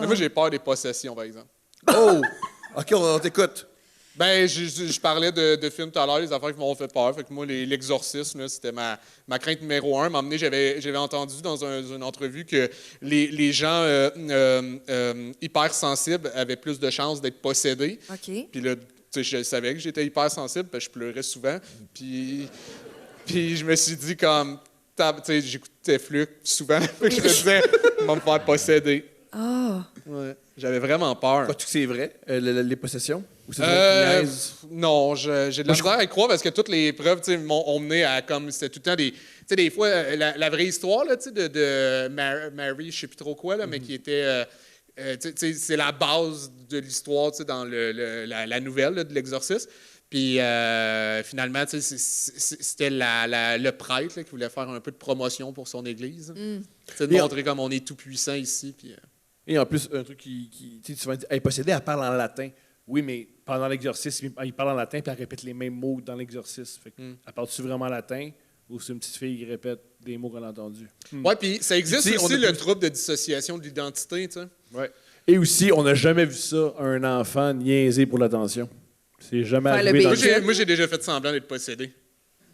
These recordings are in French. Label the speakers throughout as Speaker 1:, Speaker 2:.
Speaker 1: Mais moi, j'ai peur des possessions, par exemple.
Speaker 2: Oh! OK, on t'écoute.
Speaker 1: Ben, je parlais de films tout à l'heure, les affaires qui m'ont fait peur. Fait que moi, l'exorcisme, là, c'était ma crainte numéro un. À un moment donné, j'avais entendu dans une entrevue que les gens hypersensibles avaient plus de chances d'être possédés.
Speaker 3: OK.
Speaker 1: Puis là, tu sais, je savais que j'étais hypersensible, parce que je pleurais souvent. Puis je me suis dit, comme, tu sais, j'écoutais Fluke souvent. Fait que je me disais, ils vont me faire posséder.
Speaker 3: Ah!
Speaker 1: Ouais. J'avais vraiment peur.
Speaker 2: Crois-tu que c'est vrai, les possessions? Ou c'est des niaises?
Speaker 1: Non, j'ai de la misère à y croire parce que toutes les preuves m'ont mené à comme c'était tout le temps des. Tu sais, des fois, la vraie histoire là, de Mary, je sais plus trop quoi, là, mais qui était. C'est la base de l'histoire dans la nouvelle là, de l'exorcisme. Puis finalement, c'était le prêtre là, qui voulait faire un peu de promotion pour son église. De montrer comme on est tout puissant ici. Puis,
Speaker 2: Et en plus, un truc tu souvent dit, elle est possédée, elle parle en latin. Oui, mais pendant l'exorcisme, il parle en latin puis elle répète les mêmes mots dans l'exorcisme. Elle parle-tu vraiment latin ou c'est une petite fille qui répète des mots qu'on a entendus?
Speaker 1: Oui, puis ça existe
Speaker 2: Puis,
Speaker 1: aussi le trouble de dissociation de l'identité, tu sais.
Speaker 2: Ouais. Et aussi, on n'a jamais vu ça, un enfant niaiser pour l'attention. C'est jamais
Speaker 3: Faire le
Speaker 2: arrivé dans
Speaker 3: bébé.
Speaker 1: Moi, j'ai déjà fait semblant d'être possédé.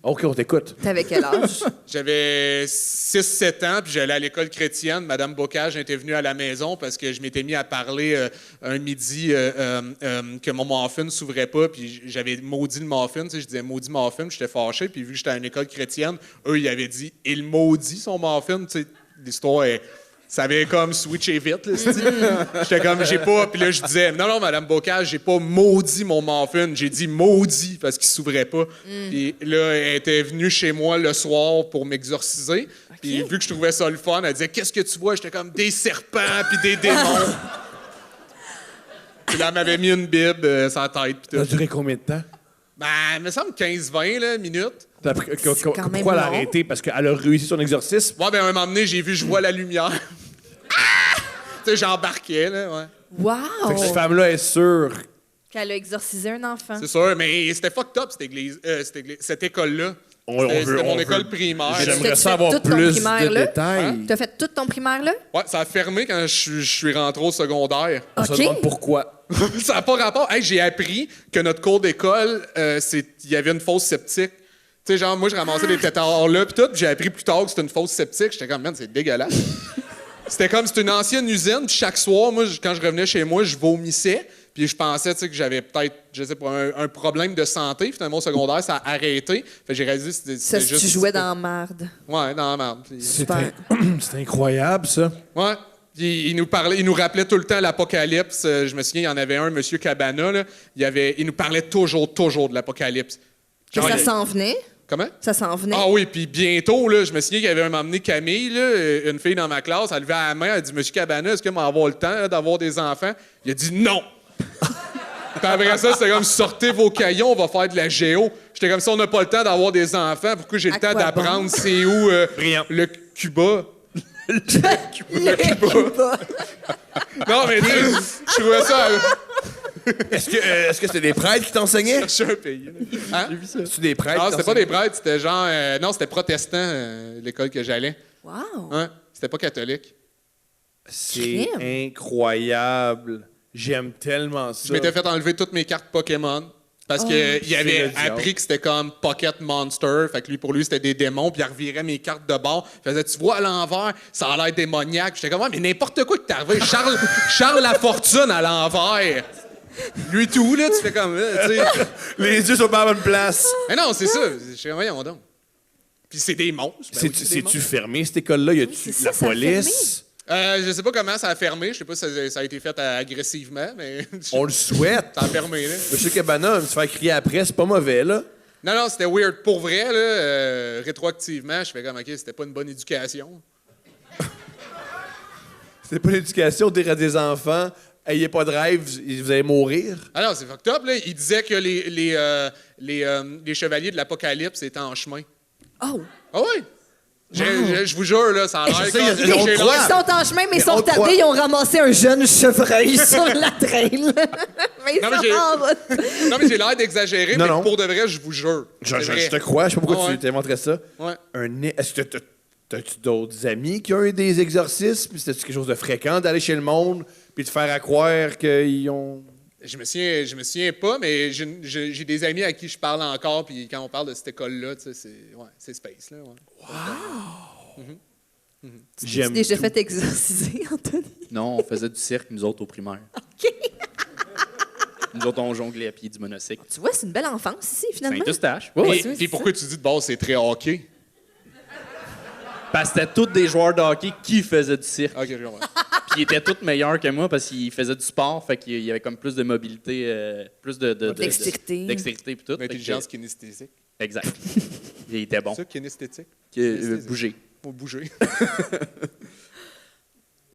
Speaker 2: OK, on t'écoute.
Speaker 3: T'avais quel âge?
Speaker 1: J'avais 6-7 ans, puis j'allais à l'école chrétienne. Madame Bocage était venue à la maison parce que je m'étais mis à parler un midi que mon muffin ne s'ouvrait pas, puis j'avais maudit le muffin. Tu sais, je disais maudit muffin, j'étais fâché, puis vu que j'étais à une école chrétienne, eux, ils avaient dit « il maudit son muffin ». Tu sais, l'histoire est... Ça avait comme switché vite, là, j'étais comme, j'ai pas... Puis là, je disais, non, Madame Bocage, j'ai pas maudit mon muffin, j'ai dit maudit parce qu'il s'ouvrait pas. Puis là, elle était venue chez moi le soir pour m'exorciser. Puis vu que je trouvais ça le fun, elle disait, qu'est-ce que tu vois? J'étais comme, des serpents puis des démons. Puis là, elle m'avait mis une bible sur la tête. Puis
Speaker 2: Ça a
Speaker 1: tout.
Speaker 2: duré combien de temps?
Speaker 1: Ben, il me semble 15-20 là, minutes.
Speaker 3: quand même
Speaker 2: Pourquoi elle a
Speaker 3: long.
Speaker 2: arrêté? Parce qu'elle a réussi son exorcisme?
Speaker 1: Ouais, ben, à un moment donné, j'ai vu, je vois la lumière. Tu sais, j'embarquais, là, ouais.
Speaker 3: Wow!
Speaker 2: Fait que cette femme-là est sûre.
Speaker 3: Qu'elle a exorcisé un enfant.
Speaker 1: C'est sûr, mais c'était fucked up, cette école-là. C'était mon école primaire.
Speaker 2: J'aimerais
Speaker 3: T'as-tu
Speaker 2: ça
Speaker 3: fait
Speaker 2: avoir
Speaker 3: toute ton
Speaker 2: plus
Speaker 3: primaire,
Speaker 2: de
Speaker 3: là?
Speaker 2: détails.
Speaker 3: T'as fait toute ton primaire, là?
Speaker 1: Ouais, ça a fermé quand je suis rentré au secondaire.
Speaker 2: On se
Speaker 3: OK.
Speaker 2: demande pourquoi.
Speaker 1: Ça n'a pas rapport. Hey, j'ai appris que notre cours d'école, il y avait une fosse septique. Tu sais, genre, moi, je ramassais des tétards là, puis tout, puis j'ai appris plus tard que c'était une fosse septique. J'étais comme, man, c'est dégueulasse. C'était une ancienne usine, puis chaque soir, moi, quand je revenais chez moi, je vomissais, puis je pensais, tu sais, que j'avais peut-être, je sais pas, un problème de santé. Finalement, au secondaire, ça a arrêté. Fait que j'ai réalisé que
Speaker 3: Ça,
Speaker 1: c'était
Speaker 3: si
Speaker 1: juste...
Speaker 3: tu jouais dans la marde.
Speaker 1: Ouais, dans la merde. Puis-
Speaker 2: C'est incroyable, ça.
Speaker 1: Ouais. Puis il nous rappelait tout le temps l'Apocalypse. Je me souviens, il y en avait un, M. Cabana, là. Il nous parlait toujours de l'Apocalypse.
Speaker 3: Que
Speaker 1: Genre,
Speaker 3: ça
Speaker 1: il-
Speaker 3: s'en venait.
Speaker 1: Comment?
Speaker 3: Ça s'en venait.
Speaker 1: Ah oui, puis bientôt, là, je me souviens qu'il y avait emmené Camille, là, une fille dans ma classe, elle levait la main, elle a dit « Monsieur Cabana, est-ce que m'en avoir le temps là, d'avoir des enfants? » Il a dit « Non! » Puis après ça, c'était comme « Sortez vos caillons, on va faire de la géo. » J'étais comme « Si on n'a pas le temps d'avoir des enfants, pourquoi j'ai le
Speaker 3: À
Speaker 1: temps
Speaker 3: quoi
Speaker 1: d'apprendre
Speaker 3: bon?
Speaker 1: c'est où
Speaker 2: Brillant.
Speaker 1: le Cuba? »
Speaker 3: Le Cuba.
Speaker 1: Non, mais tu sais, je trouvais ça...
Speaker 2: Est-ce que c'était des prêtres qui t'enseignaient?
Speaker 1: chercher un pays. Là. Hein?
Speaker 2: C'est des prêtres?
Speaker 1: Non,
Speaker 2: qui
Speaker 1: c'était pas des
Speaker 2: t'enseignaient?
Speaker 1: prêtres, c'était genre... non, c'était protestant, l'école que j'allais.
Speaker 3: Wow!
Speaker 1: Hein? C'était pas catholique.
Speaker 2: C'est
Speaker 3: Crime.
Speaker 2: incroyable. J'aime tellement ça.
Speaker 1: Je m'étais fait enlever toutes mes cartes Pokémon. Parce qu'il
Speaker 2: C'est le
Speaker 1: avait
Speaker 2: diable.
Speaker 1: appris que c'était comme Pocket Monster. Fait que pour lui, c'était des démons. Puis il revirait mes cartes de bord. Il faisait, tu vois, à l'envers, ça a l'air démoniaque. J'étais comme, ouais, mais n'importe quoi qui t'est arrivé. Charles Lafortune à l'envers. Lui tout, là, tu fais comme, tu sais.
Speaker 2: Les yeux sont pas à la bonne place.
Speaker 1: Mais non, c'est ça. Je suis comme, voyons donc. Puis c'est des monstres. Ben oui, c'est des
Speaker 2: C'est-tu
Speaker 1: monstres.
Speaker 2: fermé, cette école-là? Y a-tu
Speaker 3: c'est ça,
Speaker 2: la
Speaker 3: ça a
Speaker 2: police?
Speaker 1: Je sais pas comment ça a fermé. Je sais pas si ça a été fait agressivement, mais
Speaker 2: On le souhaite.
Speaker 1: ça a fermé, là.
Speaker 2: Monsieur Cabana, me faire crier après, c'est pas mauvais, là.
Speaker 1: Non, c'était weird. Pour vrai, là, rétroactivement, je fais comme, OK, c'était pas une bonne éducation.
Speaker 2: C'est pas l'éducation, dire à des enfants, ayez pas de rêve, vous allez mourir.
Speaker 1: Ah non, c'est fucked up, là. Il disait que les chevaliers de l'Apocalypse étaient en chemin.
Speaker 3: Oh!
Speaker 1: Ah oui? Je vous jure, là, ça a l'air
Speaker 2: je sais,
Speaker 1: comme...
Speaker 2: il y a- on
Speaker 1: j'ai
Speaker 2: croit.
Speaker 3: Ils
Speaker 1: l'air-
Speaker 3: sont en chemin, mais ils sont
Speaker 2: on croit.
Speaker 3: retardés. Ils ont ramassé un jeune chevreuil sur la traîne. Mais ils
Speaker 1: Non, mais
Speaker 3: sont
Speaker 1: j'ai-
Speaker 3: en route.
Speaker 1: Non, mais j'ai l'air d'exagérer,
Speaker 2: Non,
Speaker 1: mais
Speaker 2: non.
Speaker 1: pour de vrai, je vous jure.
Speaker 2: Je
Speaker 1: C'est vrai.
Speaker 2: te crois, je sais pas pourquoi
Speaker 1: Ah ouais.
Speaker 2: tu t'inventerais ça.
Speaker 1: Ouais.
Speaker 2: Est-ce que t'as-tu d'autres amis qui ont eu des exorcismes? C'était quelque chose de fréquent d'aller chez le monde, puis te faire à croire qu'ils ont...
Speaker 1: Je me souviens pas, mais j'ai des amis à qui je parle encore, puis quand on parle de cette école-là, tu sais, c'est space, là. Ouais.
Speaker 3: Tu
Speaker 2: J'aime
Speaker 3: t'es déjà
Speaker 2: tout.
Speaker 3: fait exorciser, Anthony?
Speaker 4: Non, on faisait du cirque, nous autres, au primaire.
Speaker 3: OK.
Speaker 4: Nous autres, on jonglait à pied du monocycle.
Speaker 3: Tu vois, c'est une belle enfance ici, finalement.
Speaker 4: Saint-Eustache.
Speaker 1: Et
Speaker 4: Oui,
Speaker 3: oui,
Speaker 1: puis
Speaker 3: c'est
Speaker 1: pourquoi tu dis de base c'est très hockey?
Speaker 4: parce que c'était tous des joueurs de hockey qui faisaient du cirque.
Speaker 1: Ok, je comprends.
Speaker 4: Puis ils étaient tous meilleurs que moi parce qu'ils faisaient du sport, fait qu'il y avait comme plus de mobilité, plus de
Speaker 3: Dextérité.
Speaker 4: dextérité puis tout.
Speaker 1: L'intelligence kinesthésique.
Speaker 4: Exact. Il était bon.
Speaker 1: C'est ça, kinesthétique?
Speaker 4: Bouger.
Speaker 1: Faut bouger.